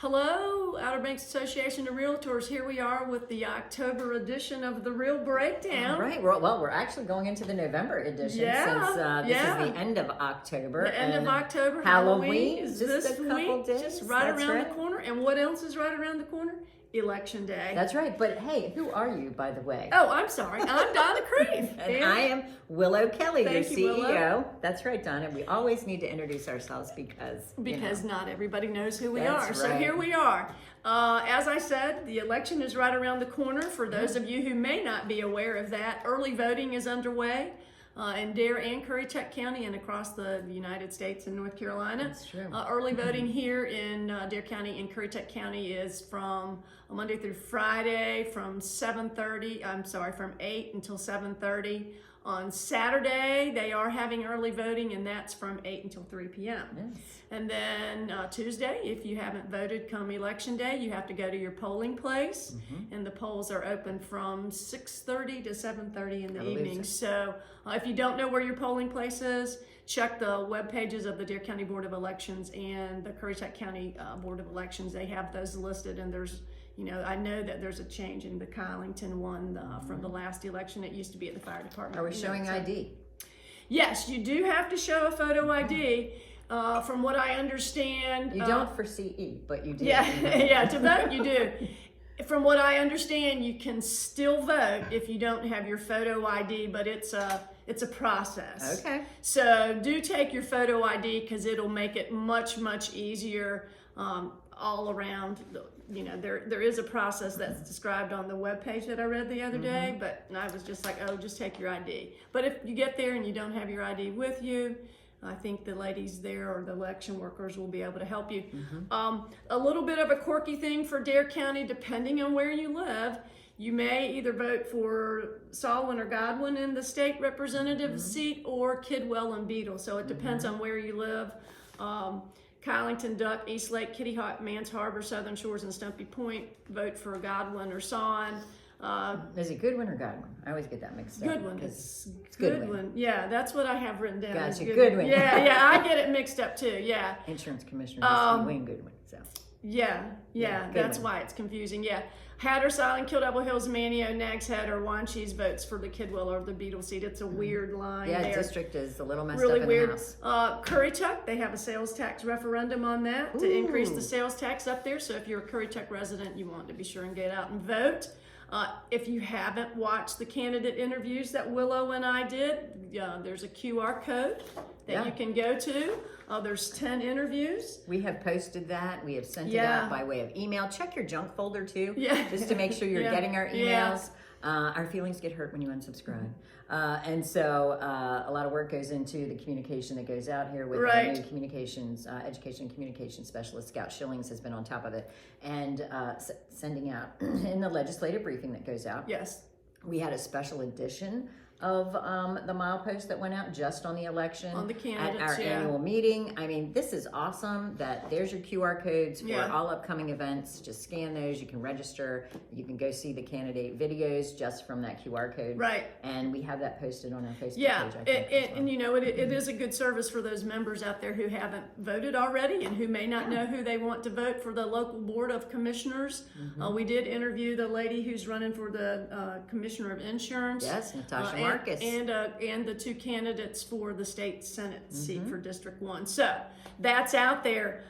Hello, Outer Banks Association of Realtors. Here we are with the October edition of the Real Breakdown. All right. Well, we're actually going into the November edition since this is the end of October. The end of October. Halloween is just this a couple week, days. just right That's around right. the corner. And what else is right around the corner? Election Day. That's right. But hey, who are you, by the way? Oh, I'm sorry. I'm Donna Creeve. And I am Willow Kelly, your Thank you, CEO. Willow. That's right, Donna. We always need to introduce ourselves because Not everybody knows who we That's are. So right. here we are. As I said, the election is right around the corner. For those of you who may not be aware of that, early voting is underway in Dare and Currituck County and across the United States and North Carolina. That's true. Early voting here in Dare County and Currituck County is from Monday through Friday from 8 until 7:30. On Saturday, they are having early voting, and that's from 8 until 3 p.m. Yes. And then Tuesday, if you haven't voted come election day, you have to go to your polling place, and the polls are open from 6:30 to 7:30 in the evening. So if you don't know where your polling place is, check the web pages of the Dare County Board of Elections and the Currituck County Board of Elections. They have those listed, and there's I know that there's a change in the Kylington one from the last election. It used to be at the fire department. Are we showing ID? Yes, you do have to show a photo ID. From what I understand, You don't for CE, but you do. yeah, to vote you do. From what I understand, you can still vote if you don't have your photo ID, but it's a process. Okay. So do take your photo ID because it'll make it much easier all around. There is a process that's described on the webpage that I read the other day, but I was just like, oh, just take your ID. But if you get there and you don't have your ID with you, I think the ladies there or the election workers will be able to help you. A little bit of a quirky thing for Dare County, depending on where you live, you may either vote for Solwin or Godwin in the state representative seat or Kidwell and Beetle. So it depends on where you live. Kylington, Duck, East Lake, Kitty Hawk, Mans Harbor, Southern Shores, and Stumpy Point vote for Godwin or Son. Is it Goodwin or Godwin? I always get that mixed up. Goodwin. 'cause It's Goodwin. Yeah, that's what I have written down. Gotcha, is Goodwin. Yeah, I get it mixed up too. Yeah. Insurance commissioner is Wayne Goodwin. So. Yeah, that's Goodwin. why it's confusing. Yeah. Hatteras Island, Kill Devil Hills, Manio, Nags Head, or Wanchese votes for the Kidwell or the Beetle seat. It's a weird line Yeah, there. district is a little messed Really up in weird. the house. Currituck, they have a sales tax referendum on that to increase the sales tax up there. So if you're a Currituck resident, you want to be sure and get out and vote. If you haven't watched the candidate interviews that Willow and I did, there's a QR code that you can go to. There's 10 interviews. We have posted that. We have sent it Yeah. out by way of email. Check your junk folder too, Yeah. just to make sure you're Yeah. getting our Yeah. emails. Our feelings get hurt when you unsubscribe. And so a lot of work goes into the communication that goes out here with our new communications, education and communications specialist. Scout Schillings has been on top of it and sending out in the legislative briefing that goes out. Yes. We had a special edition of the milepost that went out just on the election On the candidates, at our annual meeting. I mean, this is awesome that there's your QR codes for all upcoming events. Just scan those. You can register. You can go see the candidate videos just from that QR code. Right. And we have that posted on our Facebook page. I think, And it is a good service for those members out there who haven't voted already and who may not know who they want to vote for the local board of commissioners. We did interview the lady who's running for the commissioner of insurance. Yes, Natasha Marcus. And the two candidates for the state senate seat for District 1. So that's out there.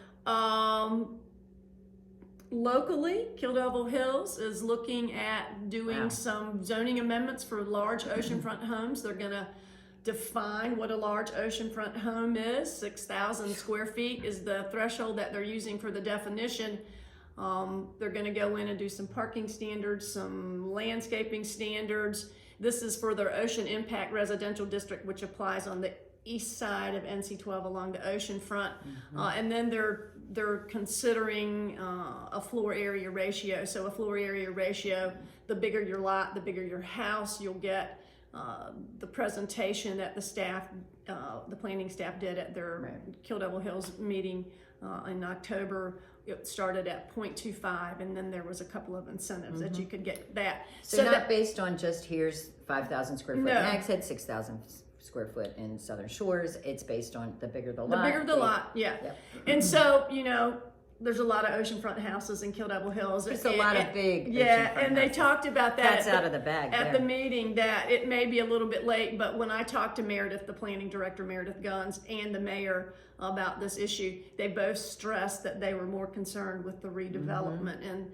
Locally, Kill Devil Hills is looking at doing some zoning amendments for large oceanfront homes. They're going to define what a large oceanfront home is. 6,000 square feet is the threshold that they're using for the definition. They're going to go in and do some parking standards, some landscaping standards. This is for their Ocean Impact Residential District, which applies on the east side of NC-12 along the ocean front. And then they're considering a floor area ratio. So a floor area ratio, the bigger your lot, the bigger your house, you'll get the presentation that the planning staff did at their Kill Devil Hills meeting in October. It started at 0.25, and then there was a couple of incentives that you could get that. So not based on just here's 5,000 square foot Nags Head, 6,000 square foot in Southern Shores. It's based on the bigger the lot. The bigger the lot, yeah. And so, there's a lot of oceanfront houses in Kill Devil Hills. There's a lot of big yeah, oceanfront and they houses. talked about that That's out of the bag at there. the meeting, that it may be a little bit late, but when I talked to Meredith, the planning director, Meredith Guns, and the mayor about this issue, they both stressed that they were more concerned with the redevelopment, and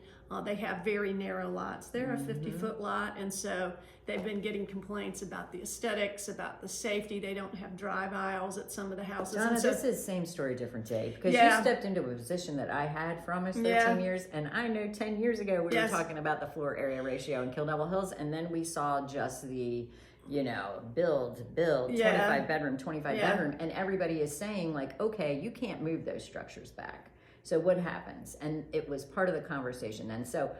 they have very narrow lots. They're a 50-foot lot, and so they've been getting complaints about the aesthetics, about the safety. They don't have drive aisles at some of the houses. Donna, and so, this is same story, different day. Because Yeah. you stepped into a position that I had for almost 13 Yeah. years, and I know 10 years ago we Yes. were talking about the floor area ratio in Kill Devil Hills, and then we saw just the, build, Yeah. 25 bedroom, 25 Yeah. bedroom, and everybody is saying like, okay, you can't move those structures back. So what happens? And it was part of the conversation. And so,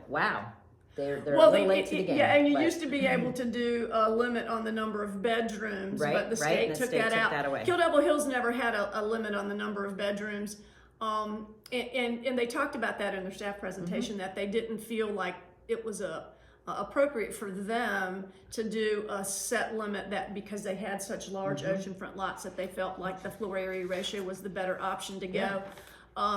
wow, they're a little late to the game. Yeah, and you but- used to be able to do a limit on the number of bedrooms, Right, but the right, state and the took state that took out. that away. Kill Devil Hills never had a limit on the number of bedrooms. And they talked about that in their staff presentation, Mm-hmm. that they didn't feel like it was appropriate for them to do a set limit, that because they had such large Mm-hmm. oceanfront lots, that they felt like the floor area ratio was the better option to go.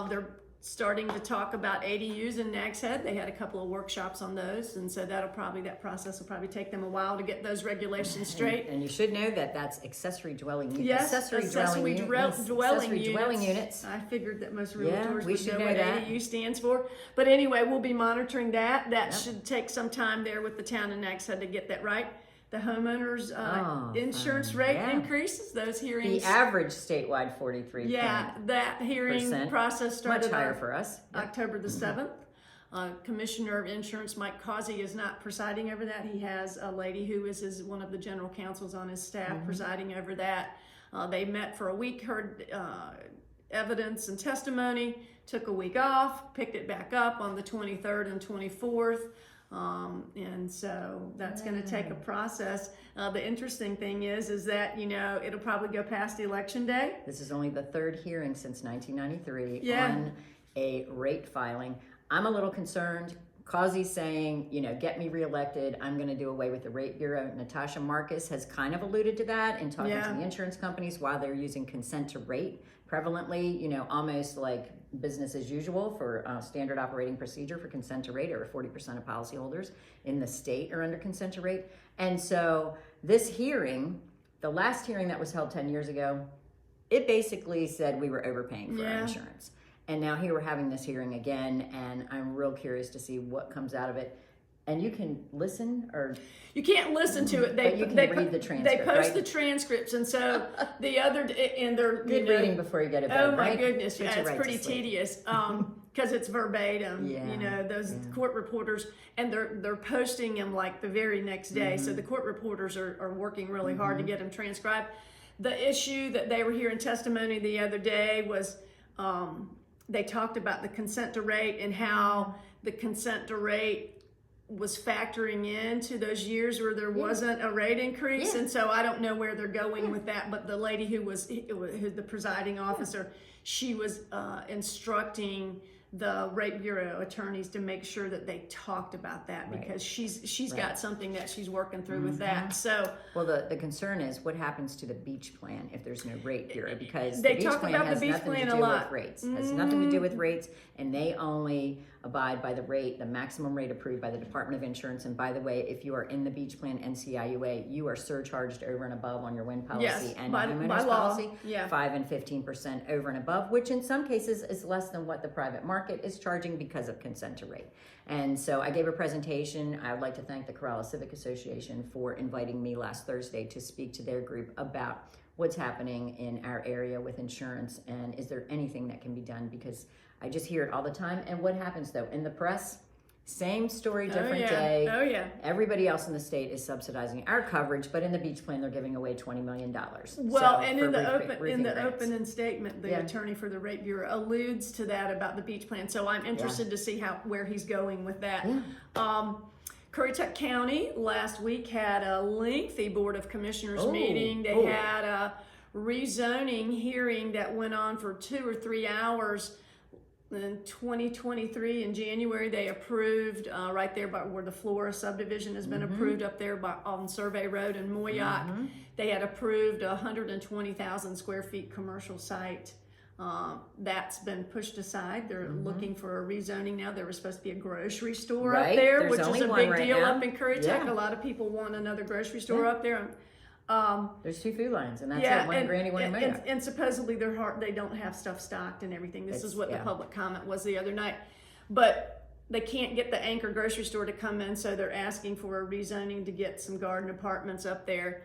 They're starting to talk about ADUs in Nags Head. They had a couple of workshops on those, and so that process will probably take them a while to get those regulations straight. And you should know that that's accessory dwelling units. Yes, accessory dwelling dwelling units. I figured that most Yeah, realtors we would should know know what that. ADU stands for. But anyway, we'll be monitoring that. That should take some time there with the town of Nags Head to get that right. The homeowners insurance rate yeah. increases. Those hearings. The average statewide 43. Yeah, that hearing percent. process started Much higher on for us. Yep. October the 7th. Commissioner of Insurance Mike Causey is not presiding over that. He has a lady who is one of the general counsels on his staff presiding over that. They met for a week, heard evidence and testimony, took a week off, picked it back up on the 23rd and 24th. And so that's going to take a process. The interesting thing is that, it'll probably go past election day. This is only the third hearing since 1993 Yeah. on a rate filing. I'm a little concerned. Causey's saying, get me reelected. I'm going to do away with the rate bureau. Natasha Marcus has kind of alluded to that in talking Yeah. to the insurance companies while they're using consent to rate prevalently, almost like business as usual for standard operating procedure for consent to rate. Over 40% of policyholders in the state are under consent to rate. And so this hearing, the last hearing that was held 10 years ago, it basically said we were overpaying for our insurance. And now here we're having this hearing again, and I'm real curious to see what comes out of it. And you can listen, or you can't listen to it. But you can read the transcript, They post right? the transcripts, and so the other and they're good reading before you get to bed. Oh my right? goodness, Puts yeah, you it's right to pretty sleep. tedious because it's verbatim. Yeah, Those court reporters, and they're posting them like the very next day. So the court reporters are working really hard to get them transcribed. The issue that they were hearing testimony the other day was they talked about the consent to rate and how the consent to rate was factoring into those years where there wasn't a rate increase. And so I don't know where they're going with that, but the lady who was the presiding officer, she was instructing the rate bureau attorneys to make sure that they talked about that because she's got something that she's working through with that. So well, the concern is what happens to the beach plan if there's no rate bureau, because they the beach talk plan about has the beach nothing plan to a do lot. with rates. Has nothing to do with rates, and they only abide by the maximum rate approved by the Department of Insurance. And by the way, if you are in the beach plan NCIUA, you are surcharged over and above on your wind policy Yes, and by homeowners law. policy, 5 and 15% over and above, which in some cases is less than what the private market is charging because of consent to rate. And so I gave a presentation. I would like to thank the Corrales Civic Association for inviting me last Thursday to speak to their group about what's happening in our area with insurance, and is there anything that can be done, because I just hear it all the time. And what happens though in the press? Same story, different day. Oh yeah. Everybody else in the state is subsidizing our coverage, but in the beach plan they're giving away $20 million. Well, So, and for in the roofing rates. opening statement, the attorney for the rate bureau alludes to that about the beach plan. So I'm interested to see where he's going with that. Currituck County last week had a lengthy Board of Commissioners meeting. They had a rezoning hearing that went on for 2 or 3 hours. In 2023 in January, they approved right there by where the Flora subdivision has been approved up there on Survey Road in Moyock. They had approved a 120,000 square feet commercial site That's been pushed aside. They're looking for a rezoning now. There was supposed to be a grocery store Right. up there, There's which is only a one big right deal now. up in Currituck. Yeah. A lot of people want another grocery store up there. There's 2 food lines, and that's Yeah, it. One in Granny, one in Modoc. and supposedly they don't have stuff stocked and everything. This is what the public comment was the other night. But they can't get the anchor grocery store to come in, so they're asking for a rezoning to get some garden apartments up there.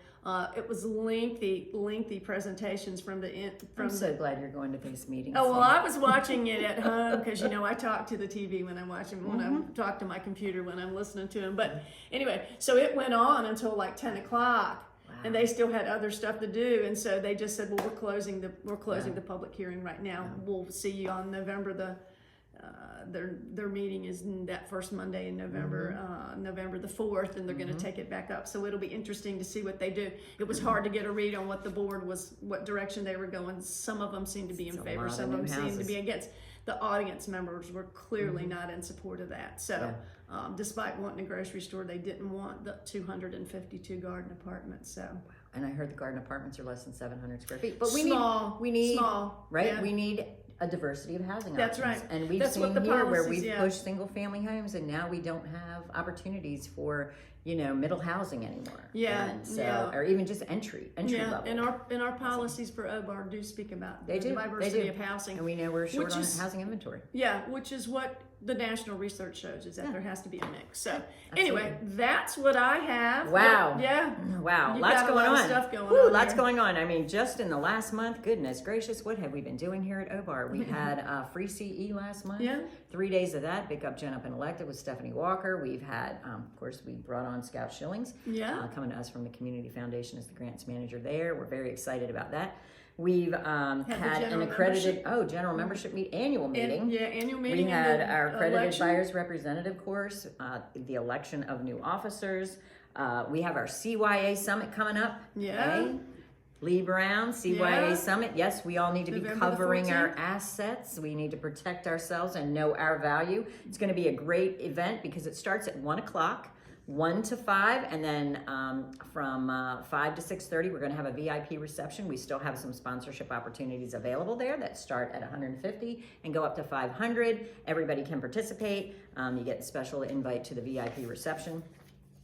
It was lengthy presentations from the. I'm so glad you're going to these meetings. Oh well, I was watching it at home because I talk to the TV when I'm watching, when I talk to my computer when I'm listening to them. But anyway, so it went on until like 10 o'clock. And they still had other stuff to do, and so they just said, "Well, we're closing the public hearing right now. We'll see you on November their meeting is that first Monday in November, November the 4th, and they're going to take it back up. So it'll be interesting to see what they do. It was hard to get a read on what the board what direction they were going. Some of them seemed to be in favor, some of them seemed to be against. The audience members were clearly not in support of that. So despite wanting a grocery store, they didn't want the 252 garden apartments. So. And I heard the garden apartments are less than 700 square feet. But we small, need right? Yeah. We need a diversity of housing That's options. right. And we've That's seen what the here where policies, we've pushed single family homes, and now we don't have opportunities for middle housing anymore. Yeah, and so or even just entry level. And our policies for OBAR do speak about the They diversity do. of housing. And we know we're short on housing inventory. Yeah, which is what the national research shows, is that there has to be a mix. So anyway, that's what I have. Wow. But, yeah. Wow. You've Lots got going a lot on. of stuff going Woo, on lots there. going on. I mean, just in the last month, goodness gracious, what have we been doing here at OBAR? We had free CE last month. Yeah. 3 days of that. Big Up, Gen Up, and Elected with Stephanie Walker. We've had, of course, we brought on Scout Shillings. Yeah. Coming to us from the Community Foundation as the grants manager there. We're very excited about that. We've had an accredited general membership annual meeting. Annual meeting. We had our accredited election. buyers representative course, the election of new officers. We have our CYA summit coming up. Yeah. Okay? Lee Brown, CYA Summit. Yes, we all need to be November the covering our 14th. assets. We need to protect ourselves and know our value. It's going to be a great event because it starts at 1 o'clock. 1 to 5, and then from 5 to 6:30, we're going to have a VIP reception. We still have some sponsorship opportunities available there that start at $150 and go up to $500. Everybody can participate. You get a special invite to the VIP reception.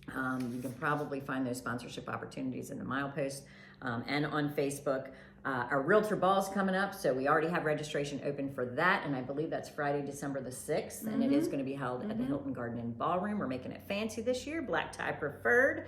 You can probably find those sponsorship opportunities in the milepost and on Facebook. Our Realtor Ball is coming up, so we already have registration open for that, and I believe that's Friday, December the 6th, and it is going to be held at the Hilton Garden Inn Ballroom. We're making it fancy this year, black tie preferred.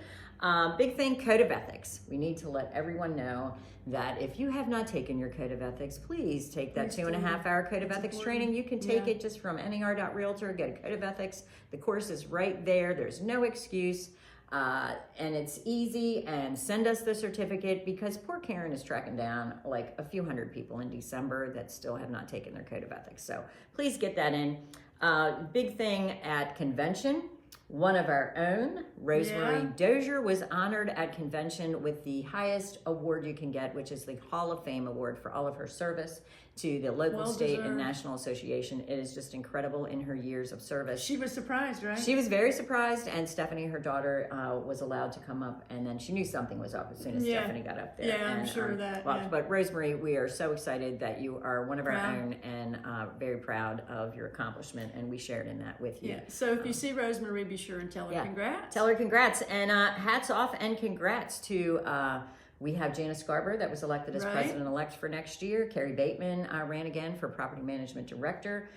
Big thing, Code of Ethics. We need to let everyone know that if you have not taken your Code of Ethics, please take that 2.5-hour Code of Ethics training. You can take it just from ner.realtor, go to Code of Ethics. The course is right there. There's no excuse. And it's easy, and send us the certificate because poor Karen is tracking down like a few hundred people in December that still have not taken their Code of Ethics. So please get that in. Big thing at convention. One of our own, Rosemary Dozier, was honored at convention with the highest award you can get, which is the Hall of Fame Award for all of her service to the local, state, and national association. It is just incredible in her years of service. She was surprised, right? She was very surprised, and Stephanie, her daughter, was allowed to come up, and then she knew something was up as soon as Stephanie got up there. Yeah, I'm sure of that. Yeah. But Rosemary, we are so excited that you are one of our own, and very proud of your accomplishment, and we shared in that with you. Yeah. So if you see Rosemary, be sure and tell her congrats. Tell her congrats, and hats off and congrats to. We have Janice Scarborough that was elected as president-elect for next year. Carrie Bateman ran again for property management director.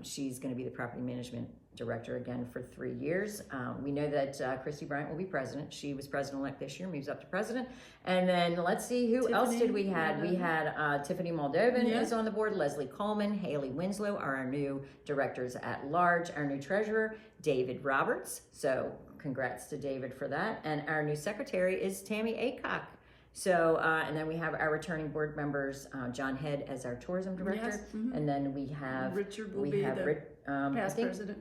She's going to be the property management director again for 3 years. We know that Christy Bryant will be president. She was president-elect this year, moves up to president. And then let's see, who else did we have? We had Tiffany Moldovan is on the board, Leslie Coleman, Haley Winslow are our new directors at large, our new treasurer, David Roberts. So congrats to David for that. And our new secretary is Tammy Aycock. So, and then we have our returning board members, John Head as our tourism director, and then we have Richard will be the past president.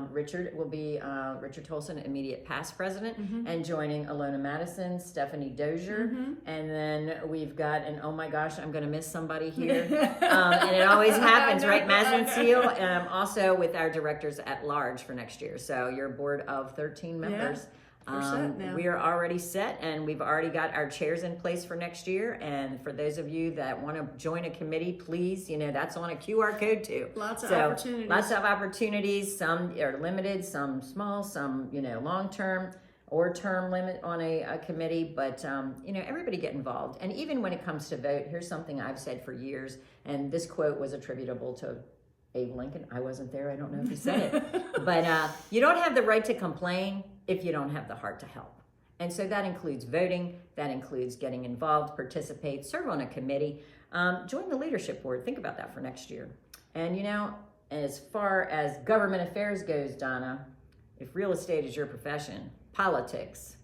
Richard will be Richard Tolson, immediate past president, and joining Alona Madison, Stephanie Dozier, and then we've got, and oh my gosh, I'm going to miss somebody here, and it always happens, right? Mazin Seal, also with our directors at large for next year. So your board of 13 members. We're set now. We are already set, and we've already got our chairs in place for next year. And for those of you that want to join a committee, please, that's on a QR code too. Lots of opportunities. Lots of opportunities. Some are limited, some small, some long-term or term limit on a committee. But everybody get involved. And even when it comes to vote, here's something I've said for years, and this quote was attributable to Abe Lincoln. I wasn't there. I don't know if he said it. But you don't have the right to complain if you don't have the heart to help. And so that includes voting. That includes getting involved, participate, serve on a committee, join the leadership board. Think about that for next year. And as far as government affairs goes, Donna, if real estate is your profession, politics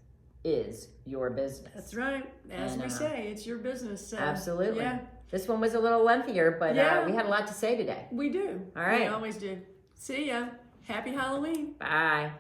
is your business. That's right. As we say, it's your business. So, absolutely. Yeah. This one was a little lengthier, but we had a lot to say today. We do. All right. We always do. See ya. Happy Halloween. Bye.